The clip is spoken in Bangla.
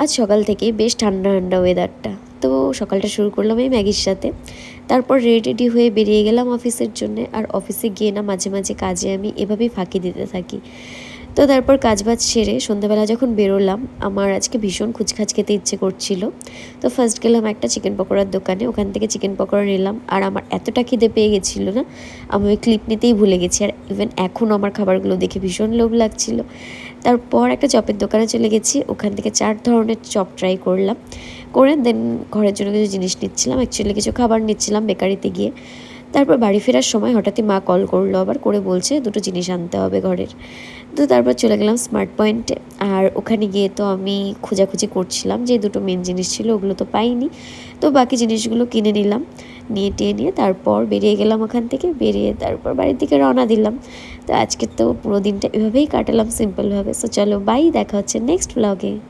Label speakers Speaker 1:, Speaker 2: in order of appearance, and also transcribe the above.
Speaker 1: আজ সকাল থেকেই বেশ ঠান্ডা ঠান্ডা ওয়েদারটা। তো সকালটা শুরু করলাম এই ম্যাগির সাথে। তারপর রেডি হয়ে বেরিয়ে গেলাম অফিসের জন্যে। আর অফিসে গিয়ে না মাঝে মাঝে কাজে আমি এভাবেই ফাঁকি দিতে থাকি। তো তারপর কাজবাজ সেরে সন্ধ্যাবেলা যখন বেরোলাম, আমার আজকে ভীষণ খুচখাচ খেতে ইচ্ছে করছিল। তো ফার্স্ট গেলাম একটা চিকেন পকোড়ার দোকানে, ওখান থেকে চিকেন পকোড়া নিলাম। আর আমার এতটা খিদে পেয়ে গেছিলো না, আমি ওই ক্লিপ নিতেই ভুলে গেছি। আর ইভেন এখনও আমার খাবারগুলো দেখে ভীষণ লোভ লাগছিল। তারপর একটা চপের দোকানে চলে গেছি, ওখান থেকে 4 ধরনের চপ ট্রাই করলাম। করে দেন ঘরের জন্য কিছু জিনিস নিচ্ছিলাম, অ্যাকচুয়ালি কিছু খাবার নিচ্ছিলাম বেকারিতে গিয়ে। তারপর বাড়ি ফেরার সময় হঠাৎই মা কল করলো, আবার করে বলছে দুটো জিনিস আনতে হবে ঘরের। তো তারপর চলে গেলাম স্মার্ট পয়েন্টে। আর ওখানে গিয়ে তো আমি খোঁজাখুঁজি করছিলাম, যে দুটো মেন জিনিস ছিল ওগুলো তো পাইনি। তো বাকি জিনিসগুলো কিনে নিলাম, নিয়ে তারপর বেরিয়ে গেলাম ওখান থেকে। বেরিয়ে তারপর বাড়ির দিকে রওনা দিলাম। তো আজকে তো পুরো দিনটা এভাবেই কাটালাম সিম্পলভাবে। সো চলো বাই, দেখা হচ্ছে নেক্সট ব্লগে।